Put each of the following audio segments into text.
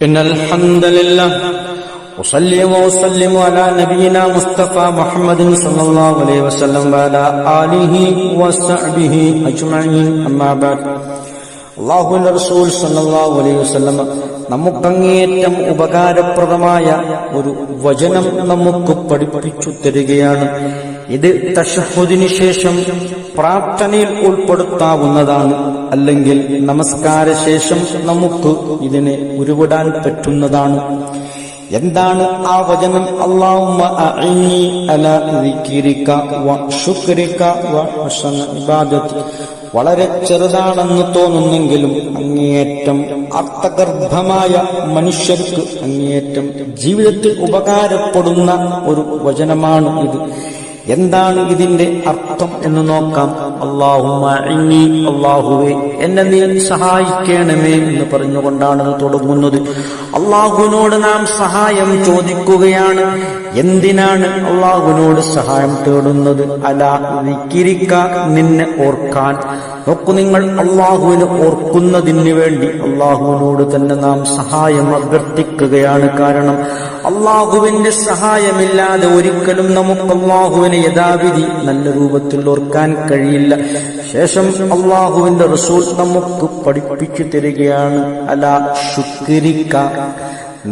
إن الحمد لله أصلي وأسلم على نبينا مصطفى محمد صلى الله عليه وسلم وعلى آله وصحبه أجمعين أما بعد അല്ലാഹുവിന്റെ റസൂൽ സല്ലല്ലാഹു അലൈഹി വസല്ലം നമുക്കങ്ങേറ്റം ഉപകാരപ്രദമായ ഒരു വചനം നമുക്ക് പഠിപ്പിച്ചു തരികയാണ്. ഇത് തശഹ്ഹുദിന് ശേഷം പ്രാർത്ഥനയിൽ ഉൾപ്പെടുത്താവുന്നതാണ്, അല്ലെങ്കിൽ നമസ്കാര ശേഷം നമുക്ക് ഇതിനെ ഉരുവിടാൻ പറ്റുന്നതാണ്. എന്താണ് ആ വചനം? അല്ലാഹുമ്മ അഇന്നി അലാ ദിക്രിക വ ശുക്രിക വ ഹുസ്ന ഇബാദതി. വളരെ ചെറുതാണെന്ന് തോന്നുന്നെങ്കിലും അങ്ങേയറ്റം അർത്ഥഗർഭമായ മനുഷ്യർക്ക് അങ്ങേയറ്റം ജീവിതത്തിൽ ഉപകാരപ്പെടുന്ന ഒരു വചനമാണ് ഇത്. എന്താണ് ഇതിന്റെ അർത്ഥം എന്ന് നോക്കാം. അല്ലാഹുമ്മ ഇന്നി, അല്ലാഹുവേ എന്നെ നീ സഹായിക്കണമേ എന്ന് പറഞ്ഞുകൊണ്ടാണ് ഇത് തുടങ്ങുന്നത്. അല്ലാഹുവിനോട് നാം സഹായം ചോദിക്കുകയാണ്. എന്തിനാണ് അല്ലാഹുവിനോട് സഹായം തേടുന്നത്? അലാ ദിക്രിക, നിന്നെ ഓർക്കാൻ. നോക്കൂ, നിങ്ങൾ അല്ലാഹുവിനെ ഓർക്കുന്നതിന് വേണ്ടി അല്ലാഹുവിനോട് തന്നെ നാം സഹായം അഭ്യർത്ഥിക്കുകയാണ്. കാരണം അല്ലാഹുവിന്റെ സഹായമില്ലാതെ ഒരിക്കലും നമുക്ക് അല്ലാഹുവിനെ യഥാവിധി നല്ല രൂപത്തിൽ ഓർക്കാൻ കഴിയില്ല. ശേഷം അല്ലാഹുവിന്റെ റസൂൽ നമുക്ക് പഠിപ്പിച്ചു തരികയാണ്, അലാ ശുക്രിക,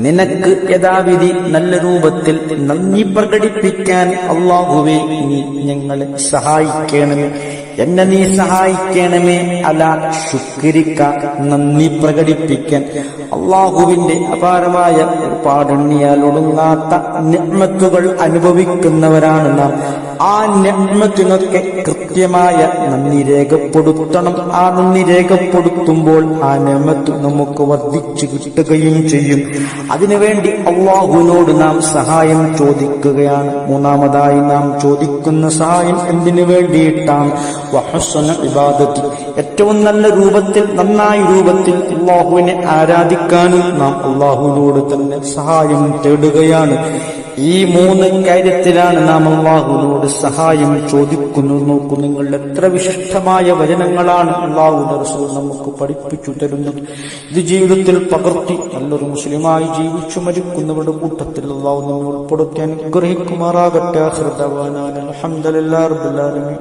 നിനക്ക് യഥാവിധി നല്ല രൂപത്തിൽ നന്ദി പ്രകടിപ്പിക്കാൻ അല്ലാഹുവേ നീ ഞങ്ങളെ സഹായിക്കണമേ, എന്നെ നീ സഹായിക്കണമേ. അലാ ശുക്രിക, നന്ദി പ്രകടിപ്പിക്കാൻ. അല്ലാഹുവിന്റെ അപാരമായ പാടുണ്ണിയാൽ ഒടുങ്ങാത്ത നിഅ്മത്തുകൾ അനുഭവിക്കുന്നവരാണ് നാം. ആ നിഅ്മത്തിനൊക്കെ കൃത്യമായ നന്ദി രേഖപ്പെടുത്തണം. ആ നന്ദി രേഖപ്പെടുത്തുമ്പോൾ ആ നിഅ്മത്ത് നമുക്ക് വർദ്ധിച്ചു കിട്ടുകയും ചെയ്യും. അതിനുവേണ്ടി അല്ലാഹുവിനോട് നാം സഹായം ചോദിക്കുകയാണ്. മൂന്നാമതായി നാം ചോദിക്കുന്ന സഹായം എന്തിനു വേണ്ടിയിട്ടാണ്? വഹുസ്ന ഇബാദത്തി, ഏറ്റവും നല്ല രൂപത്തിൽ, നന്നായ രൂപത്തിൽ അല്ലാഹുവിനെ ആരാധിക്കാനും നാം അല്ലാഹുവിനോട് തന്നെ സഹായം തേടുകയാണ്. ഈ മൂന്ന് കാര്യത്തിലാണ് നാം അല്ലാഹുവിനോട് സഹായം ചോദിക്കുന്നത്. നോക്കൂ നിങ്ങൾ, എത്ര വിശിഷ്ടമായ വചനങ്ങളാണ് അല്ലാഹുവിന്റെ റസൂൽ നമുക്ക് പഠിപ്പിച്ചു തരുന്നത്. ഇത് ജീവിതത്തിൽ പകർത്തി നല്ലൊരു മുസ്ലിമായി ജീവിച്ചു മരിക്കുന്നവരുടെ കൂട്ടത്തിൽ അല്ലാഹു നമ്മെ ഉൾപ്പെടുത്തി അനുഗ്രഹിക്കുമാറാകട്ടെ. ആഖിറു ദഅ്വാനാ അൽഹംദുലില്ലാഹി റബ്ബിൽ ആലമീൻ.